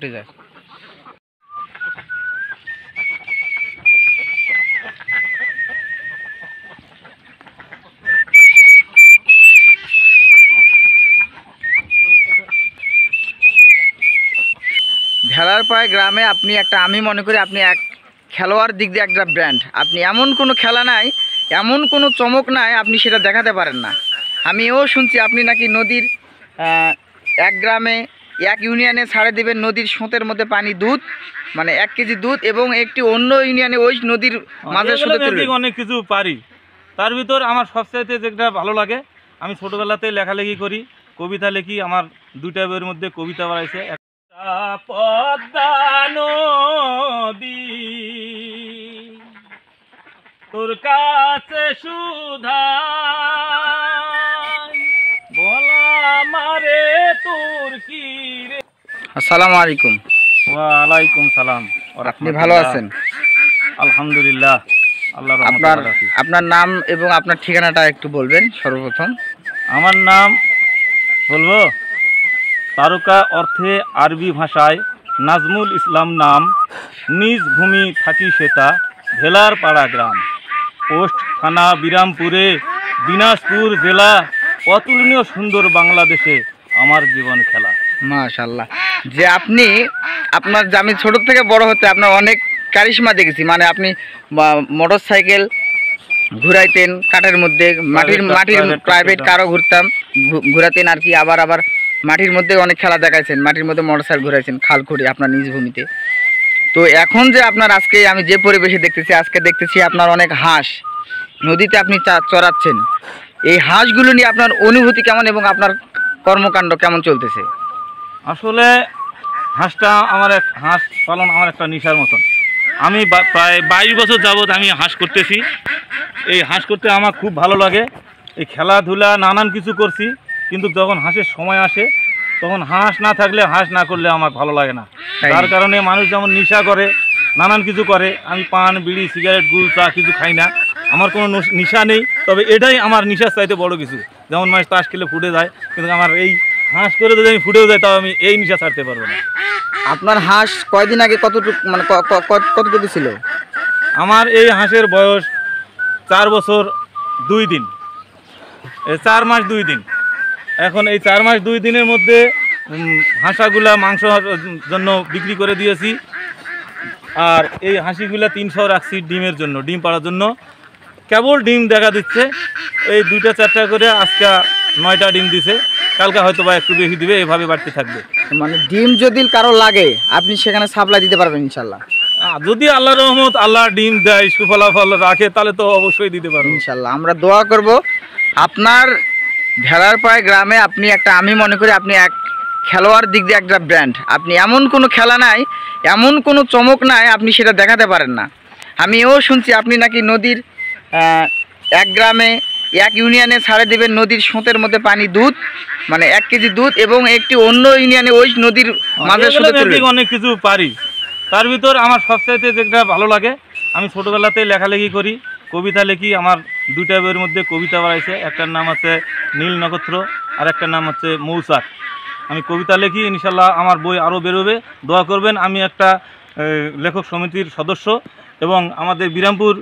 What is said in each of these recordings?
উঠে যায়। ভেড়ারপাড় গ্রামে আপনি একটা, আমি মনে করি আপনি এক খেলোয়াড় দিক দিয়ে একটা ব্র্যান্ড। আপনি এমন কোনো খেলা নাই, এমন কোনো চমক নাই আপনি সেটা দেখাতে পারেন না। আমিও শুনছি আপনি নাকি নদীর এক গ্রামে এক ইউনিয়নে ছাড়ে দেবেন নদীর স্রোতের মধ্যে পানি দুধ, মানে 1 কেজি দুধ, এবং একটি অন্য ইউনিয়নে ওই নদীর মাঝে অনেক কিছু পারি। তার ভিতর আমার সবচাইতে যেটা ভালো লাগে, আমি ছোটবেলাতে লেখালেখি করি, কবিতা লিখি। আমার 2টা বইয়ের মধ্যে কবিতা বাড়াইছে। পদ্মা নদী তোর কাছে সুধা বলা মারে তোর কি রে। আসসালামু আলাইকুম। ওয়ালাইকুম সালাম। আপনি ভালো আছেন? আলহামদুলিল্লাহ, আল্লাহর রহমতে। আপনার নাম এবং আপনার ঠিকানাটা একটু বলবেন সর্বপ্রথম। আমার নাম বলবো, তারকা অর্থে আরবি ভাষায় নাজমুল ইসলাম নাম, নিজ ভূমি থাকি সেতা ভেলারপাড়া গ্রাম, পোস্ট থানা বিরামপুরে, দিনাজপুর জেলা। অতুলনীয় সুন্দর বাংলাদেশে আমার জীবন খেলা। মাশাআল্লাহ। যে আপনি আপনার যে আমি ছোট থেকে বড় হতে আপনার অনেক কারিশমা দেখেছি, মানে আপনি মোটর সাইকেল ঘুরাইতেন কাঠের মধ্যে, মাটির প্রাইভেট কারও ঘুরাতেন আর কি। আবার মাটির মধ্যে অনেক খেলা দেখাইছেন, মাটির মধ্যে মোটর সাইকেল ঘুরাইছেন খাল খুঁড়ে আপনার নিজ ভূমিতে। তো এখন যে আপনার আজকে আমি যে পরিবেশে দেখতেছি, আজকে দেখতেছি আপনার অনেক হাঁস নদীতে আপনি চড়াচ্ছেন। এই হাঁসগুলো নিয়ে আপনার অনুভূতি কেমন এবং আপনার কর্মকাণ্ড কেমন চলতেছে? আসলে হাঁস পালন আমার একটা নেশার মতন। আমি প্রায় 22 বছর যাবৎ আমি হাঁস করতেছি। এই হাঁস করতে আমার খুব ভালো লাগে। এই খেলাধুলা নানান কিছু করছি, কিন্তু যখন হাঁসের সময় আসে তখন হাঁস না থাকলে, হাঁস না করলে আমার ভালো লাগে না। তার কারণে মানুষ যেমন নেশা করে, নানান কিছু করে, আমি পান বিড়ি সিগারেট গুল চা কিছু খাই না। আমার কোনো নেশা নেই, তবে এটাই আমার নেশার চাইতে বড় কিছু। যেমন মানুষ তাস খেলে ফুটে যায়, কিন্তু আমার এই হাঁস করে যদি আমি ফুটেও যাই, তাও আমি এই নেশা ছাড়তে পারবো না। আপনার হাঁস কয়দিন আগে কতটুকু, মানে কতটুকু ছিল? আমার এই হাঁসের বয়স 4 বছর 2 দিন, 4 মাস 2 দিন। এখন এই 4 মাস 2 দিনের মধ্যে হাঁসাগুলা মাংস জন্য বিক্রি করে দিয়েছি, আর এই হাঁসিগুলা 300 রাখছি ডিমের জন্য, ডিম পাড়ার জন্য। কেবল ডিম দেখা দিচ্ছে, এই 2টা 4টা করে আজকে 9টা ডিম দিছে, কালকে হয়তো বা একটু বেশি দিবে, এভাবে বাড়তে থাকবে। মানে ডিম যদি কারো লাগে আপনি সেখানে সাপ্লাই দিতে পারবেন ইনশাল্লাহ? যদি আল্লাহর রহমত, আল্লাহ ডিম দেয়, সুফলাফল রাখে, তাহলে তো অবশ্যই দিতে পারবো ইনশাল্লাহ। আমরা দোয়া করব। আপনার ভেড়ারপাড় গ্রামে আপনি একটা, আমি মনে করি আপনি এক খেলোয়াড় দিক দিয়ে একটা ব্র্যান্ড। আপনি এমন কোনো খেলা নাই, এমন কোনো চমক নাই আপনি সেটা দেখাতে পারেন না। আমিও শুনছি আপনি নাকি নদীর এক গ্রামে এক ইউনিয়নে ছাড়ে দেবেন নদীর স্রোতের মধ্যে পানি দুধ, মানে 1 কেজি দুধ, এবং একটি অন্য ইউনিয়নে ওই নদীর মাঝে অনেক কিছু পারি। তার ভিতর আমার সবচাইতে যেটা ভালো লাগে, আমি ছোটবেলাতে লেখালেখি করি, কবিতা লিখি। আমার 2টা বইয়ের মধ্যে কবিতা বাড়াইছে। একটার নাম আছে নীল নক্ষত্র, আর একটার নাম হচ্ছে মৌচাক। আমি কবিতা লিখি, ইনশাল্লাহ আমার বই আরও বেরোবে, দোয়া করবেন। আমি একটা লেখক সমিতির সদস্য এবং আমাদের বিরামপুর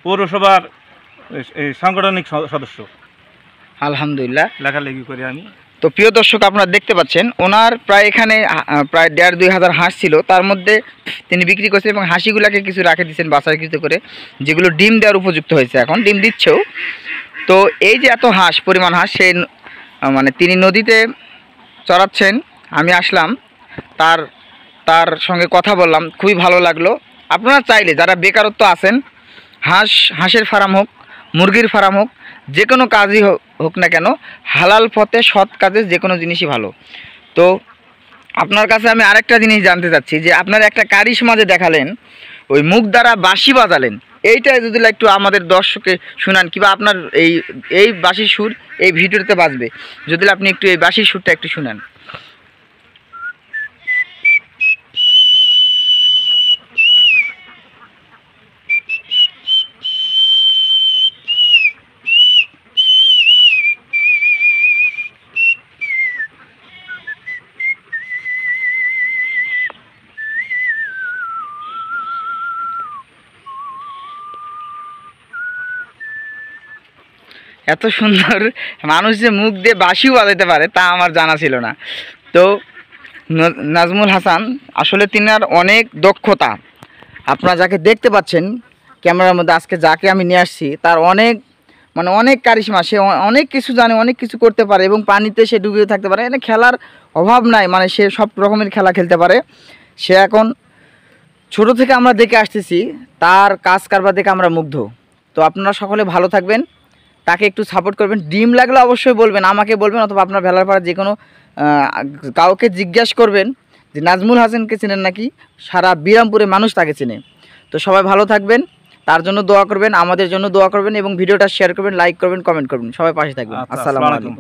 পৌরসভার সাংগঠনিক সদস্য। আলহামদুলিল্লাহ, লেখালেখি করি আমি। তো প্রিয় দর্শক, আপনারা দেখতে পাচ্ছেন ওনার প্রায় এখানে প্রায় 1.5-2 হাজার হাঁস ছিল, তার মধ্যে তিনি বিক্রি করছেন এবং হাঁসিগুলাকে কিছু রাখে দিচ্ছেন বাছাইকৃত করে, যেগুলো ডিম দেওয়ার উপযুক্ত হয়েছে, এখন ডিম দিচ্ছেও। তো এই যে এত হাঁস, পরিমাণ হাঁস, সেই মানে তিনি নদীতে চড়াচ্ছেন। আমি আসলাম, তার সঙ্গে কথা বললাম, খুবই ভালো লাগলো। আপনারা চাইলে যারা বেকারত্ব আছেন, হাঁসের ফার্ম হোক, মুরগির ফার্ম হোক, যে কোনো কাজই হোক না কেন, হালাল পথে সৎ কাজে যে কোনো জিনিসই ভালো। তো আপনার কাছে আমি আরেকটা জিনিস জানতে চাচ্ছি, যে আপনার একটা কারিশমা যে দেখালেন, ওই মুখ দ্বারা বাঁশি বাজালেন, এইটা যদি একটু আমাদের দর্শকে শোনান, কিংবা আপনার এই বাঁশির সুর এই ভিডিওতে বাজবে, যদি আপনি একটু এই বাঁশির সুরটা একটু শুনান। এত সুন্দর মানুষ যে মুখ দিয়ে বাঁশিও বাজাতে পারে তা আমার জানা ছিল না। তো নাজমুল হাসান আসলে তিনার অনেক দক্ষতা, আপনারা যাকে দেখতে পাচ্ছেন ক্যামেরার মধ্যে, আজকে যাকে আমি নিয়ে আসছি তার অনেক কারিশমা, সে অনেক কিছু জানে, অনেক কিছু করতে পারে এবং পানিতে সে ডুবিয়ে থাকতে পারে, এখানে খেলার অভাব নাই, মানে সে সব রকমের খেলা খেলতে পারে। সে এখন ছোট থেকে আমরা দেখে আসতেছি, তার কাজ কারবার দেখে আমরা মুগ্ধ। তো আপনারা সকলে ভালো থাকবেন, তাকে একটু সাপোর্ট করবেন। ডিম লাগলে অবশ্যই বলবেন, আমাকে বলবেন অথবা আপনার ভেলারপাড়া যে কোনো কাউকে জিজ্ঞাসা করবেন যে নাজমুল হাসানকে চেনেন নাকি, সারা বিরামপুরে মানুষ তাকে চেনে। তো সবাই ভালো থাকবেন, তার জন্য দোয়া করবেন, আমাদের জন্য দোয়া করবেন এবং ভিডিওটা শেয়ার করবেন, লাইক করবেন, কমেন্ট করবেন, সবাই পাশে থাকবেন। আসসালামু আলাইকুম।